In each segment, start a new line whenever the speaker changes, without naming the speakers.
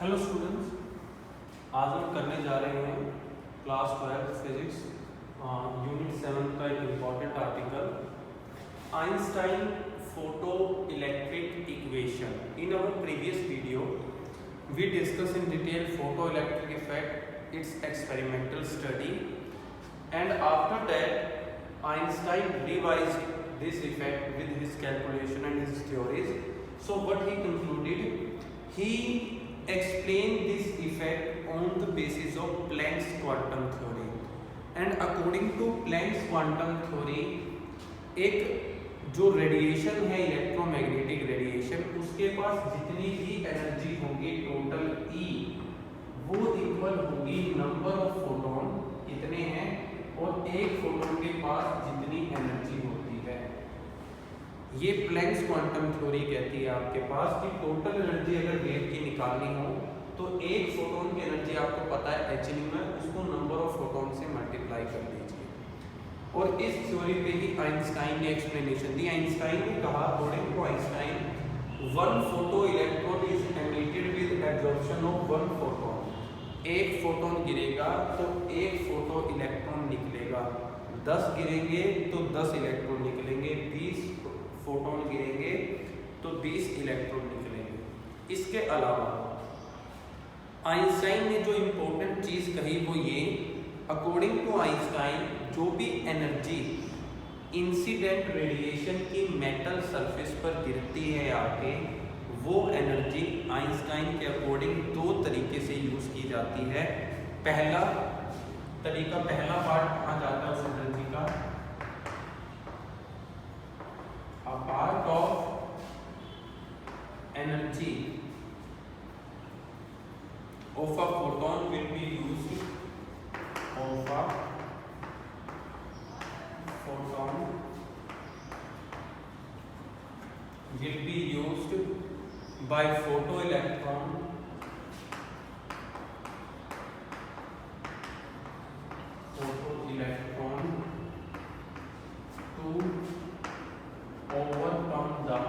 Hello students, आज हम करने जा रहे हैं क्लास 12 फिजिक्स यूनिट 7 का एक important article Einstein photoelectric equation. In our previous video we discuss in detail photoelectric effect, it's experimental study, and after that Einstein revised this effect with his calculation and his theories. So what he concluded, he explained this effect on the basis of Planck's quantum theory. And according to Planck's quantum theory, एक जो radiation है electromagnetic radiation, उसके पास जितनी भी energy होगी total E वो equal होगी number of photon, कितने हैं, और एक फोटोन के पास जितनी एनर्जी होती है। ये प्लैंक्स क्वांटम थ्योरी कहती है आपके पास कि टोटल एनर्जी अगर वेव की निकालनी हो तो एक फोटोन की एनर्जी आपको पता है h न्यू है, उसको नंबर ऑफ फोटोन से मल्टीप्लाई कर दीजिए। और इस थ्योरी पे ही आइंस्टाइन ने एक्सप्लेनेशन दी। आइंस्टाइन ने कहा, according to Einstein, one photoelectron is emitted with absorption of one photon. एक फोटोन गिरेगा तो एक फोटो इलेक्ट्रॉन निकलेगा, 10 गिरेंगे तो 10 इलेक्ट्रॉन निकलेंगे, 20 फोटोन गिरेंगे तो 20 इलेक्ट्रॉन निकलेंगे। इसके अलावा आइंस्टाइन ने जो इम्पोर्टेंट चीज कही वो ये, अकॉर्डिंग टू आइंस्टाइन जो भी एनर्जी इंसिडेंट रेडिएशन की मेटल सरफेस पर गिरती है आके, वो एनर्जी आइंस्टाइन के अकॉर्डिंग दो तरीके से यूज की जाती है। पहला तरीका, पहला पार्ट कहा जाता है उस एनर्जी का, a part of energy of a photon will be used, of a photon will be used by photoelectron to overcome the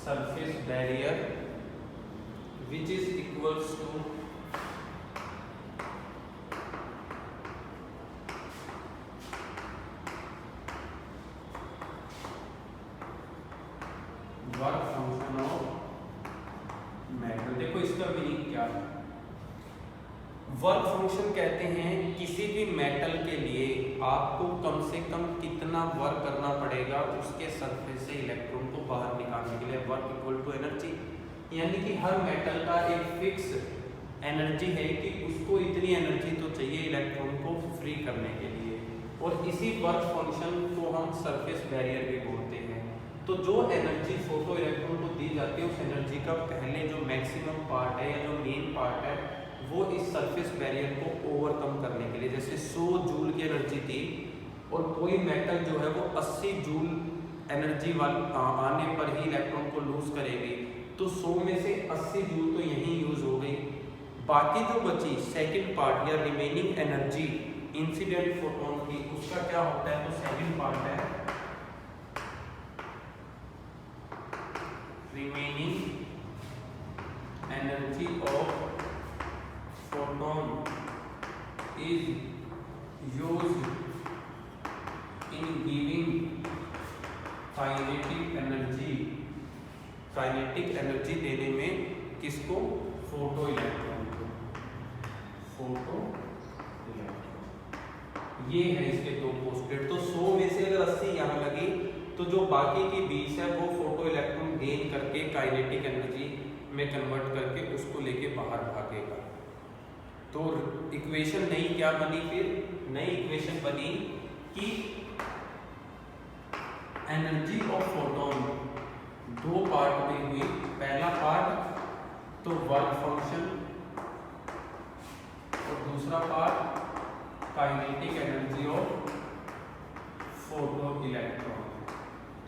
surface barrier which is equals to work function of metal. देखो इसका meaning क्या है। Work function कहते हैं किसी भी metal के लिए आपको कम से कम कितना वर्क करना पड़ेगा उसके सरफेस से इलेक्ट्रॉन को बाहर निकालने के लिए। वर्क इक्वल टू एनर्जी, यानी कि हर मेटल का एक फिक्स एनर्जी है कि उसको इतनी एनर्जी तो चाहिए इलेक्ट्रॉन को फ्री करने के लिए, और इसी वर्क फंक्शन को हम सरफेस बैरियर भी बोलते हैं। तो जो एनर्जी फोटो इलेक्ट्रॉन को दी जाती है, उस एनर्जी का पहले जो मैक्सिमम पार्ट है या जो मेन पार्ट है वो इस सरफेस बैरियर को ओवरकम करने के लिए, जैसे 100 जूल की एनर्जी थी और कोई मेटल जो है वो 80 जूल एनर्जी आने पर ही इलेक्ट्रॉन को लूज करेगी, तो 100 में से 80 जूल तो यहीं यूज हो गई। बाकी जो बची सेकेंड पार्ट या रिमेनिंग एनर्जी इंसिडेंट फोटोन की, उसका क्या होता है, तो सेकेंड पार्ट है remaining energy of photon is used in giving kinetic energy, kinetic energy देने में किसको, फोटो इलेक्ट्रॉन को, फोटो इलेक्ट्रॉन। ये है इसके दो पोस्टेड। तो 100 में से अगर 80 यहाँ लगी तो जो बाकी की 20 है वो फोटो इलेक्ट्रॉन गेन करके काइनेटिक एनर्जी में कन्वर्ट करके उसको लेके बाहर भागेगा। तो इक्वेशन नई क्या बनी, फिर नई इक्वेशन बनी कि एनर्जी ऑफ फोटोन दो पार्ट में हुई। पहला पार्ट तो वर्क फंक्शन और दूसरा part kinetic energy of photo electron.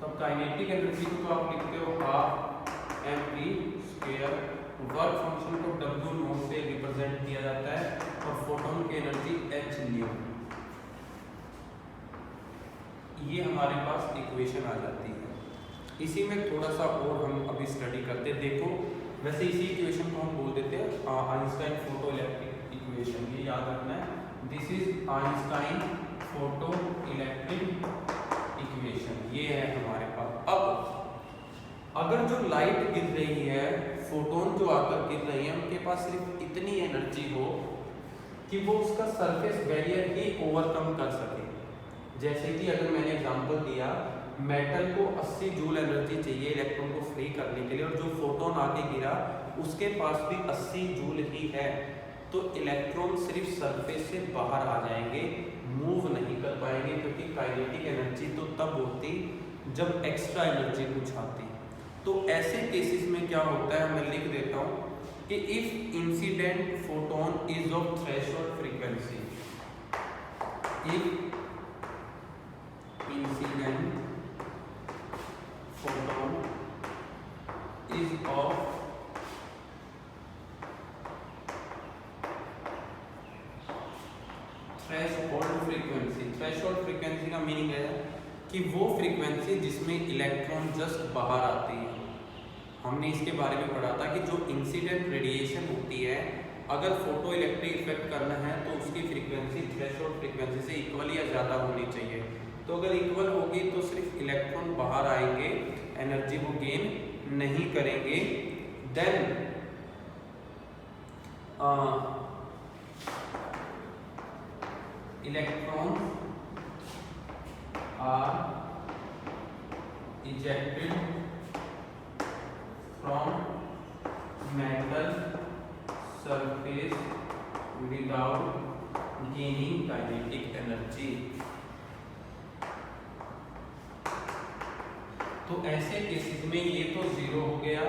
तो काइनेटिक एनर्जी को तो आप लिखते हो हाफ mv², वर्क फंक्शन को w नॉट से रिप्रेजेंट किया जाता है, और फोटोन की एनर्जी h न्यू। ये हमारे पास इक्वेशन आ जाती है। इसी में थोड़ा सा और हम अभी स्टडी करते हैं। देखो वैसे इसी इक्वेशन को हम बोल देते हैं आइंस्टाइन फोटो इलेक्ट्रिक इक्वेशन, ये याद रखना है। This is Einstein photoelectric equation, ये है हमारे पास। अब अगर जो लाइट गिर रही है, फोटोन जो आकर गिर रही है, उनके पास सिर्फ इतनी एनर्जी हो कि वो उसका सरफेस बैरियर ही ओवरकम कर सके। जैसे कि अगर मैंने एग्जांपल दिया, मेटल को 80 जूल एनर्जी चाहिए इलेक्ट्रॉन को फ्री करने के लिए, और जो फोटोन आके गिरा उसके पास भी 80 जूल ही है, तो इलेक्ट्रॉन सिर्फ सरफेस से बाहर आ जाएंगे, मूव नहीं कर पाएंगे, क्योंकि काइनेटिक एनर्जी तो तब होती जब एक्स्ट्रा एनर्जी कुछ आती। तो ऐसे केसेस में क्या होता है, मैं लिख देता हूँ कि if incident photon is of threshold frequency, if incident photon is of threshold frequency, threshold frequency का मीनिंग है कि वो फ्रीक्वेंसी जिसमें इलेक्ट्रॉन जस्ट बाहर आती है। हमने इसके बारे में पढ़ा था कि जो इंसिडेंट रेडिएशन होती है, अगर फोटो इलेक्ट्रिक इफेक्ट करना है तो उसकी फ्रीक्वेंसी थ्रेशोल्ड फ्रीक्वेंसी से इक्वल या ज़्यादा होनी चाहिए। तो अगर इक्वल होगी तो सिर्फ इलेक्ट्रॉन बाहर आएंगे, एनर्जी वो गेन नहीं करेंगे। Then electron are ejected from metal surface without gaining kinetic energy। तो ऐसे केसेस में ये तो जीरो हो गया,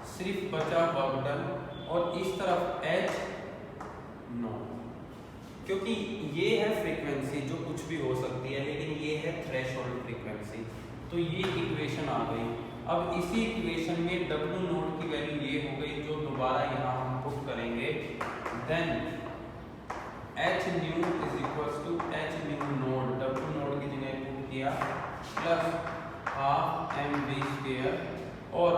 सिर्फ बचा वर्क डन, और इस तरफ H नो, क्योंकि ये है फ्रीक्वेंसी जो कुछ भी हो सकती है, लेकिन ये है थ्रेशोल्ड फ्रीक्वेंसी। तो ये इक्वेशन आ गई। अब इसी इक्वेशन में W नोड की वैल्यू ये हो गई, जो दोबारा यहाँ हम पुट करेंगे। Then H nu is equals to H nu naught, W naught की जगह पुट किया, प्लस हाफ mv स्क्वायर, और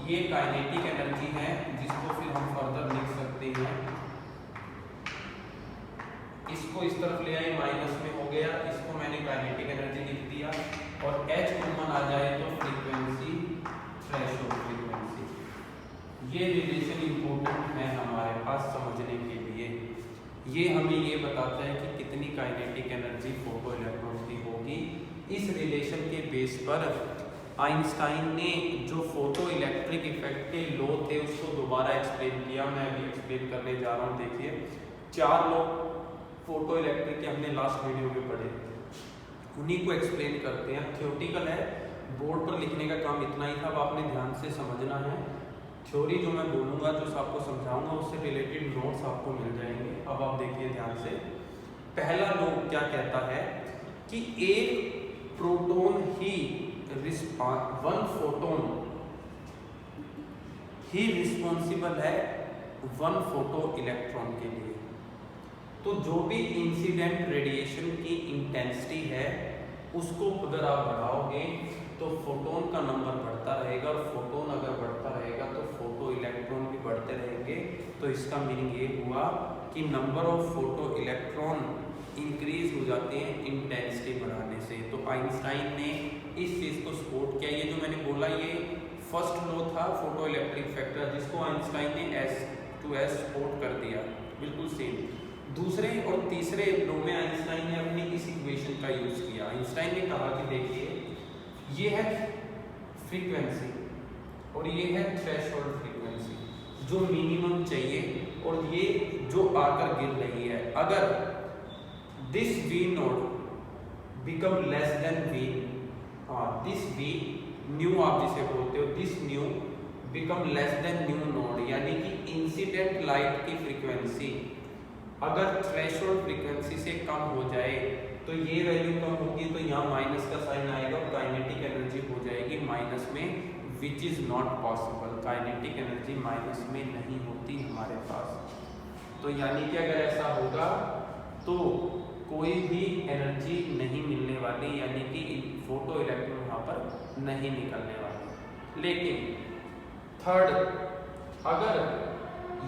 ये काइनेटिक एनर्जी है जिसको फिर हम फर्दर लिख सकते हैं। इसको इस तरफ ले आए, माइनस में हो गया, इसको मैंने काइनेटिक एनर्जी लिख दिया, और H कॉमन आ जाए तो फ्रीक्वेंसी, थ्रेशोल्ड फ्रीक्वेंसी। ये रिलेशन इंपॉर्टेंट है हमारे पास समझने के लिए। ये हमें ये बताता है कि कितनी काइनेटिक एनर्जी फोटो इलेक्ट्रॉन की होगी। इस रिलेशन के बेस पर आइंस्टाइन ने जो फोटो इलेक्ट्रिक इफेक्ट के लॉ थे उसको दोबारा एक्सप्लेन किया। मैं अभी एक्सप्लेन करने जा रहा हूँ। देखिए, 4 लॉ फोटो इलेक्ट्रिक के हमने लास्ट वीडियो में पढ़े, उन्हीं को एक्सप्लेन करते हैं। थ्योरेटिकल है, बोर्ड पर लिखने का काम इतना ही था, अब आपने ध्यान से समझना है। थ्योरी जो मैं बोलूँगा, जो आपको समझाऊंगा, उससे रिलेटेड नोट्स आपको मिल जाएंगे। अब आप देखिए ध्यान से। पहला लॉ क्या कहता है कि एक प्रोटॉन ही वन फोटोन ही रिस्पॉन्सिबल है 1 फोटो इलेक्ट्रॉन के लिए। तो जो भी इंसिडेंट रेडिएशन की इंटेंसिटी है उसको अगर आप बढ़ाओगे तो फोटोन का नंबर बढ़ता रहेगा, और फोटोन अगर बढ़ता रहेगा तो फोटो इलेक्ट्रॉन भी बढ़ते रहेंगे। तो इसका मीनिंग ये हुआ कि number of photo electron increase हो जाते हैं इंटेंसिटी बढ़ाने से। तो आइंस्टाइन ने इस चीज़ को सपोर्ट किया। ये जो मैंने बोला, ये फर्स्ट लॉ था फोटो इलेक्ट्रिक फैक्टर, जिसको आइंस्टाइन ने S2S सपोर्ट कर दिया, बिल्कुल सेम। दूसरे और तीसरे लॉ में आइंस्टाइन ने अपनी इस इक्वेशन का यूज किया। आइंस्टाइन ने कहा कि देखिए, ये है फ्रीक्वेंसी और ये है थ्रेशोल्ड फ्रीक्वेंसी जो मिनिमम चाहिए, और ये जो आकर गिर रही है, अगर this V node become less than V, this V new आप जिसे बोलते हो, this new become less than new node, यानी कि इंसिडेंट लाइट की फ्रीक्वेंसी अगर थ्रेशोल्ड फ्रीक्वेंसी से कम हो जाए तो ये वैल्यू कम होगी, तो यहाँ माइनस का साइन आएगा, काइनेटिक एनर्जी हो जाएगी माइनस में, which is not possible. Kinetic energy minus में नहीं होती हमारे पास। तो यानी कि अगर ऐसा होगा तो कोई भी एनर्जी नहीं मिलने वाली, यानी कि फोटो इलेक्ट्रॉन वहाँ पर नहीं निकलने वाली। लेकिन थर्ड, अगर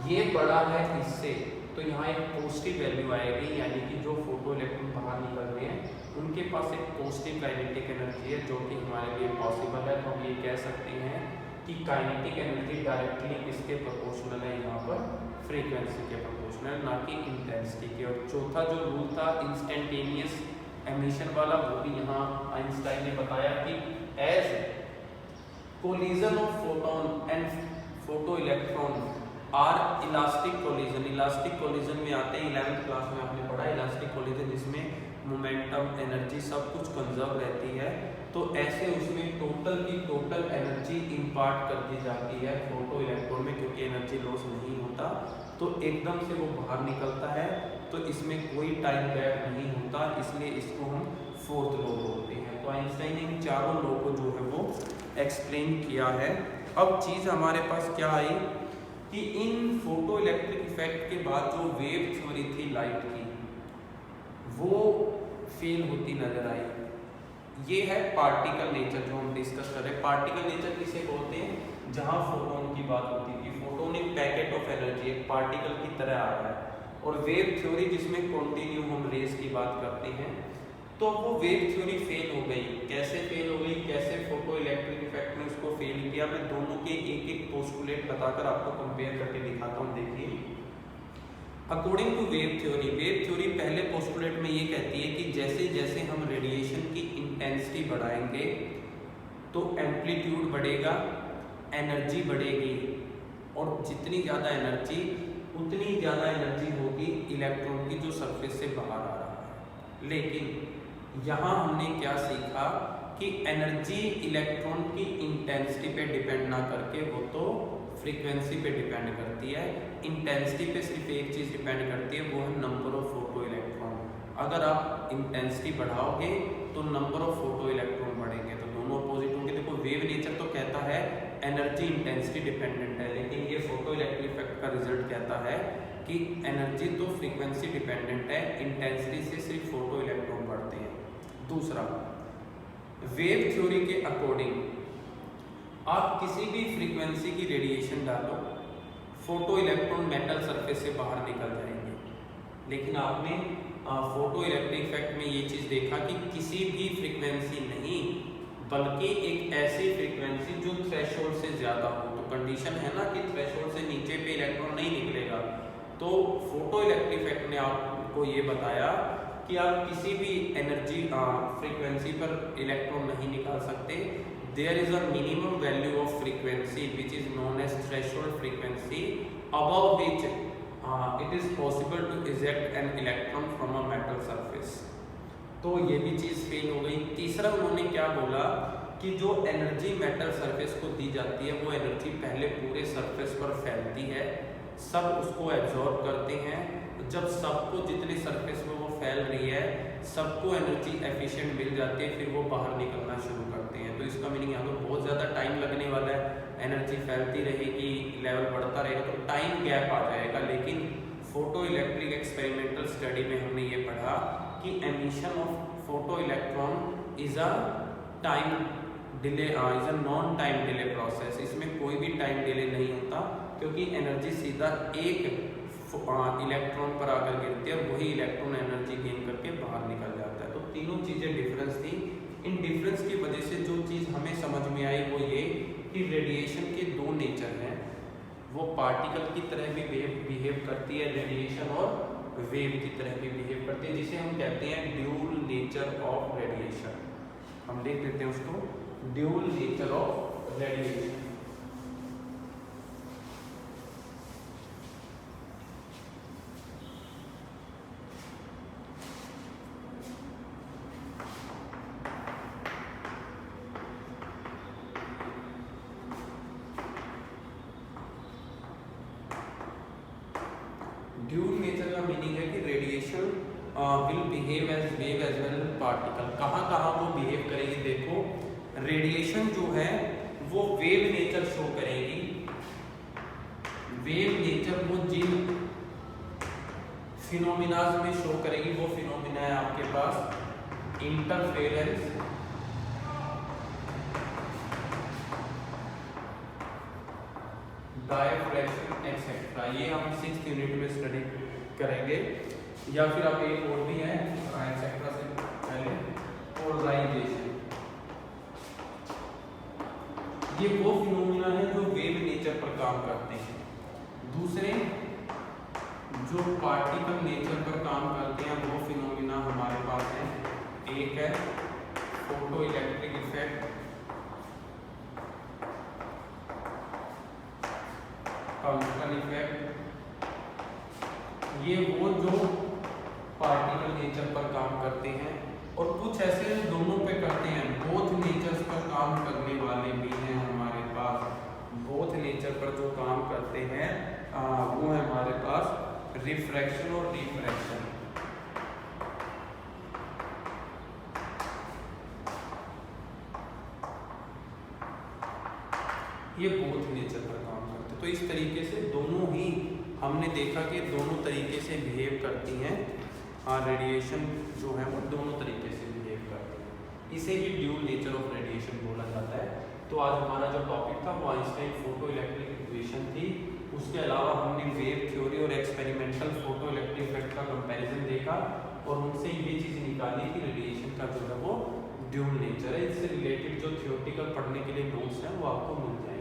ये बड़ा है इससे तो यहाँ एक पॉजिटिव वैल्यू आएगी, यानी कि जो फोटो इलेक्ट्रॉन बाहर निकल रहे हैं उनके पास एक पॉजिटिव काइनेटिक एनर्जी है, जो कि हमारे लिए पॉसिबल है। तो हम ये कह सकते हैं कि काइनेटिक एनर्जी डायरेक्टली किसके प्रोपोर्शनल है, यहाँ पर फ्रीक्वेंसी के प्रोपोर्शनल, ना कि इंटेंसिटी के। और चौथा जो रूल था इंस्टेंटेनियस एमिशन वाला, वो भी यहाँ आइंस्टाइन ने बताया कि as collision of photon and photoelectron are elastic collision. Elastic collision में आते हैं 11th क्लास में आपने पढ़ा, इलास्टिक कोलिजन जिसमें मोमेंटम, एनर्जी सब कुछ कंजर्व रहती है। तो ऐसे उसमें टोटल की टोटल एनर्जी इम्पार्ट कर दी जाती है फोटो इलेक्ट्रॉन में, क्योंकि एनर्जी लॉस नहीं होता, तो एकदम से वो बाहर निकलता है। तो इसमें कोई टाइम गैप नहीं होता, इसलिए इसको हम फोर्थ लॉ बोलते हैं। तो आइंस्टाइन ने इन चारों लॉ को जो है वो एक्सप्लेन किया है। अब चीज़ हमारे पास क्या आई कि इन फोटो इलेक्ट्रिक इफेक्ट के बाद जो वेव थ्योरी थी लाइट की, वो फेल होती नजर आई। ये है पार्टिकल नेचर जो हम डिस्कस कर रहे हैं। पार्टिकल नेचर किसे बोलते हैं, जहां फोटोन की बात होती है कि फोटोन एक पैकेट ऑफ एनर्जी, एक पार्टिकल की तरह आ रहा है। और वेव थ्योरी जिसमें कंटिन्यू हम रेस की बात करते हैं, तो वो वेव थ्योरी फेल हो गई। कैसे फेल हो गई, कैसे फोटो इलेक्ट्रिक इफेक्ट ने उसको फेल किया, मैं दोनों के एक एक पोस्टुलेट बताकर आपको कंपेयर करके दिखाता हूँ। देखिए, अकॉर्डिंग टू वेव थ्योरी पहले पोस्टुलेट में ये कहती है कि जैसे जैसे हम रेडिएशन की इंटेंसिटी बढ़ाएंगे तो एम्पलीट्यूड बढ़ेगा, एनर्जी बढ़ेगी, और जितनी ज़्यादा एनर्जी उतनी ज़्यादा एनर्जी होगी इलेक्ट्रॉन की जो सरफेस से बाहर आ रहा है। लेकिन यहाँ हमने क्या सीखा कि एनर्जी इलेक्ट्रॉन की इंटेंसिटी पे डिपेंड ना करके वो तो फ्रीक्वेंसी पे डिपेंड करती है। इंटेंसिटी पे सिर्फ एक चीज़ डिपेंड करती है, वो है नंबर ऑफ फोटो इलेक्ट्रॉन। अगर आप इंटेंसिटी बढ़ाओगे तो नंबर ऑफ फोटो इलेक्ट्रॉन बढ़ेंगे, तो दोनों अपोजिट होंगे। देखो, वेव नेचर तो कहता है एनर्जी इंटेंसिटी डिपेंडेंट है, लेकिन ये फोटो इलेक्ट्रिक इफेक्ट का रिजल्ट कहता है कि एनर्जी तो फ्रीक्वेंसी डिपेंडेंट है, इंटेंसिटी से सिर्फ फोटो इलेक्ट्रॉन बढ़ते हैं। दूसरा, वेव थ्योरी के अकॉर्डिंग आप किसी भी फ्रीक्वेंसी की रेडिएशन डालो, फोटो इलेक्ट्रॉन मेटल सरफेस से बाहर निकल जाएंगे। लेकिन आपने फोटो इलेक्ट्रिक इफेक्ट में ये चीज़ देखा कि किसी भी फ्रीक्वेंसी नहीं, बल्कि एक ऐसी फ्रीक्वेंसी जो थ्रेशोल्ड से ज़्यादा हो। तो कंडीशन है ना कि थ्रेशोल्ड से नीचे पे इलेक्ट्रॉन नहीं निकलेगा। तो फोटो इलेक्ट्रिक इफेक्ट ने आपको ये बताया कि आप किसी भी एनर्जी फ्रीक्वेंसी पर इलेक्ट्रॉन नहीं निकाल सकते। There is a minimum value of frequency which is known as threshold frequency above which it is possible to eject an electron from a metal surface. तो ये भी चीज़ फेल हो गई। तीसरा, उन्होंने क्या बोला कि जो एनर्जी मेटल सरफेस को दी जाती है, वो एनर्जी पहले पूरे सरफेस पर फैलती है, सब उसको एब्जॉर्ब करते हैं। जब सबको, जितने सरफेस में वो फैल रही है, सबको एनर्जी एफिशिएंट मिल जाती है, फिर वो बाहर निकलना शुरू करते हैं। तो इसका मीनिंग यहाँ तो बहुत ज़्यादा टाइम लगने वाला है, एनर्जी फैलती रहेगी, लेवल बढ़ता रहेगा, तो टाइम गैप आ जाएगा। लेकिन फोटो इलेक्ट्रिक एक्सपेरिमेंटल स्टडी में हमने ये पढ़ा कि emission of photo electron is a time delay, is a non time delay process. इसमें कोई भी टाइम डिले नहीं होता, क्योंकि एनर्जी सीधा एक इलेक्ट्रॉन पर आकर गिरती है, वही इलेक्ट्रॉन एनर्जी गेन करके बाहर निकल जाता है। तो तीनों चीज़ें डिफरेंस थी। इन डिफरेंस की वजह से जो चीज़ हमें समझ में आई वो ये कि रेडिएशन के दो नेचर हैं, वो पार्टिकल की तरह भी बिहेव करती है रेडिएशन, और वेव की तरह भी बिहेव करती है, जिसे हम कहते हैं ड्यूल नेचर ऑफ रेडिएशन। हम देख लेते हैं उसको, dual nature of radiation. Dual nature का मीनिंग है कि radiation will behave as wave as well particle. कहाँ कहाँ वो बिहेव करेगी, देखो रेडिएशन जो है वो वेव नेचर शो करेगी। वेव नेचर वो जिन फिनोमिनाज में शो करेगी, वो फिनोमिना है आपके पास इंटरफेरेंस, डायफ्रैक्शन एक्सेट्रा, ये हम 6th यूनिट में स्टडी करेंगे। या फिर आप एक और भी है एक्सेट्रा से पहले पोलराइजेशन, ये वो फिनोमिना है जो वेव नेचर पर काम करते हैं। दूसरे जो पार्टिकल नेचर पर काम करते हैं वो फिनोमिना हमारे पास है, एक है photo electric effect, counter effect, ये वो जो पार्टिकल नेचर पर काम करते हैं। और कुछ ऐसे दोनों पे करते हैं, बोथ नेचर्स पर काम करने वाले भी हैं हमारे पास। बोथ नेचर पर जो काम करते हैं वो है हमारे पास रिफ्रैक्शन और रिफ्रैक्शन। ये बोथ नेचर पर काम करते हैं। तो इस तरीके से दोनों ही हमने देखा कि दोनों तरीके से बिहेव करती हैं, रेडिएशन जो है वो दोनों तरीके से बिहेव करती है। इसे ही ड्यूल नेचर ऑफ रेडिएशन बोला जाता है। तो आज हमारा जो टॉपिक था वो आइंस्टाइन फोटो इलेक्ट्रिक इक्वेशन थी। उसके अलावा हमने वेव थ्योरी और एक्सपेरिमेंटल फोटो इलेक्ट्रिक इफेक्ट का कंपैरिजन देखा और उनसे ये चीज़ निकाली कि रेडिएशन का जो है वो ड्यूल नेचर है। इससे रिलेटेड जो थ्योरेटिकल पढ़ने के लिए नोट्स हैं वो आपको मिल जाएंगे।